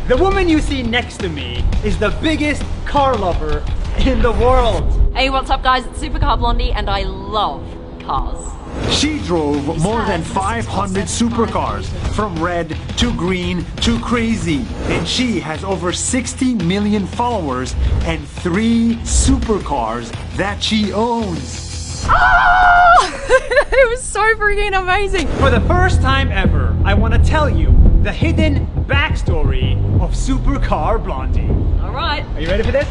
The woman you see next to me is the biggest car lover in the world. Hey, what's up guys? It's Supercar Blondie and I love cars. She drove more than 500 supercars, from red to green to crazy. And she has over 60 million followers and 3 supercars that she owns. Ah! It was so freaking amazing. For the first time ever, I want to tell you the hidden backstory of Supercar Blondie. All right. Are you ready for this?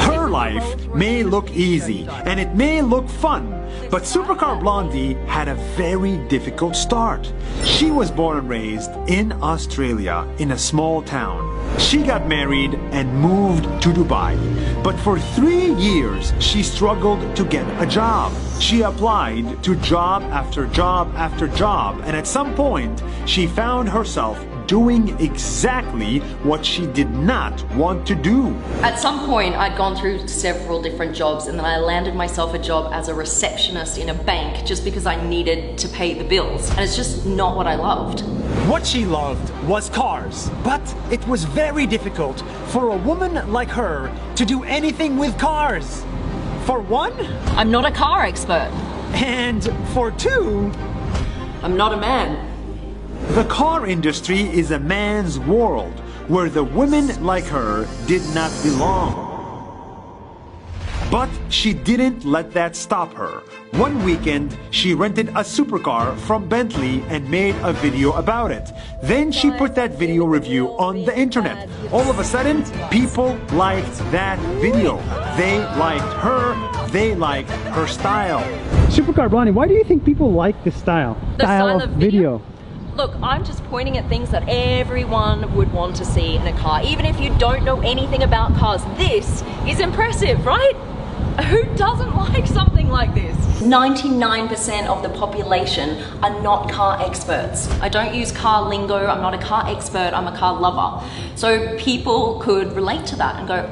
Her life may look easy and it may look fun, but Supercar Blondie had a very difficult start. She was born and raised in Australia in a small town. She got married and moved to Dubai. But for 3 years, she struggled to get a job. She applied to job after job after job, and at some point, she found herself doing exactly what she did not want to do. At some point, I'd gone through several different jobs and then I landed myself a job as a receptionist in a bank just because I needed to pay the bills. And it's just not what I loved. What she loved was cars, but it was very difficult for a woman like her to do anything with cars. For one, I'm not a car expert. and for two, I'm not a man. The car industry is a man's world where the women like her did not belong. But she didn't let that stop her. One weekend, she rented a supercar from Bentley and made a video about it. Then she put that video review on the internet. All of a sudden, people liked that video. They liked her, they liked her style. Supercar Blondie, why do you think people like this style? The style of video? Look, I'm just pointing at things that everyone would want to see in a car. Even if you don't know anything about cars, this is impressive, right? Who doesn't like something like this? 99% of the population are not car experts. I don't use car lingo, I'm not a car expert, I'm a car lover. So people could relate to that and go,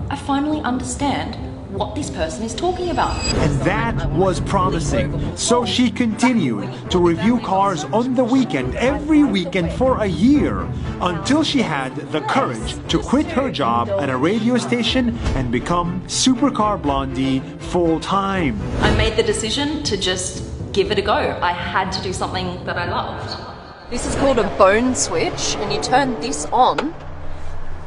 I finally understand what this person is talking about. And that was promising. So she continued to review cars on the weekend, every weekend for a year, until she had the courage to quit her job at a radio station and become Supercar Blondie full-time. I made the decision to just give it a go. I had to do something that I loved. This is called a bone switch, and you turn this on,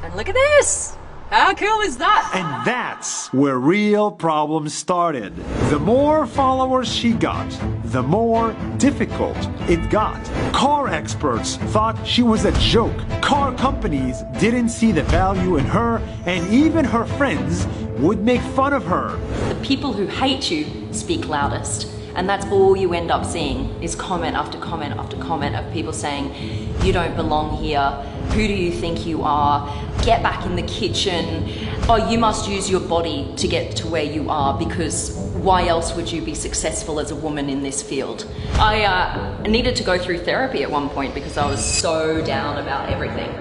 and look at this! How cool is that? And that's where real problems started. The more followers she got, the more difficult it got. Car experts thought she was a joke. Car companies didn't see the value in her, and even her friends would make fun of her. The people who hate you speak loudest. And that's all you end up seeing is comment after comment after comment of people saying, you don't belong here, who do you think you are, get back in the kitchen, oh, you must use your body to get to where you are because why else would you be successful as a woman in this field? I needed to go through therapy at one point because I was so down about everything.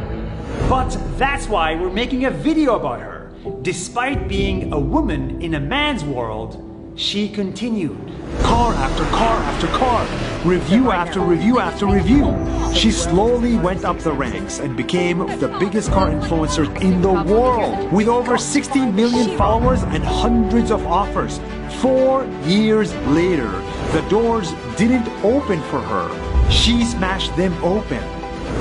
But that's why we're making a video about her. Despite being a woman in a man's world, she continued. Car after car after car, review after review after review. She slowly went up the ranks and became the biggest car influencer in the world, with over 60 million followers and hundreds of offers. 4 years later, the doors didn't open for her. She smashed them open.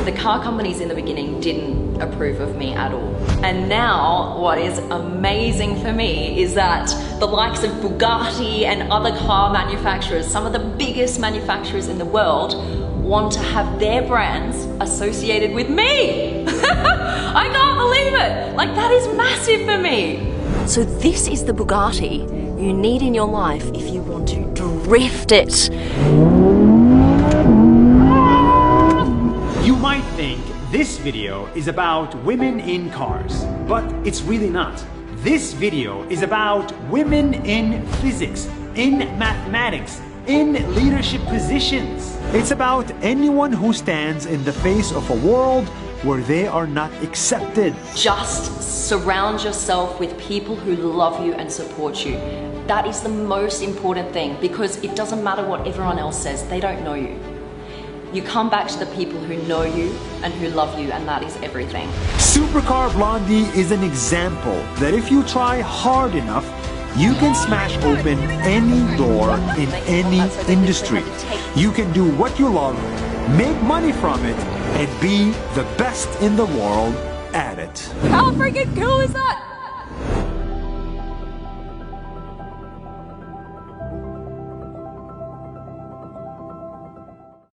The car companies in the beginning didn't approve of me at all. And now what is amazing for me is that the likes of Bugatti and other car manufacturers, some of the biggest manufacturers in the world, want to have their brands associated with me. I can't believe it. Like, that is massive for me. So this is the Bugatti you need in your life if you want to drift it. You might think this video is about women in cars, but it's really not. This video is about women in physics, in mathematics, in leadership positions. It's about anyone who stands in the face of a world where they are not accepted. Just surround yourself with people who love you and support you. That is the most important thing, because it doesn't matter what everyone else says, they don't know you. You come back to the people who know you and who love you, and that is everything. Supercar Blondie is an example that if you try hard enough, you can smash open any door in any industry. You can do what you love, make money from it, and be the best in the world at it. How freaking cool is that?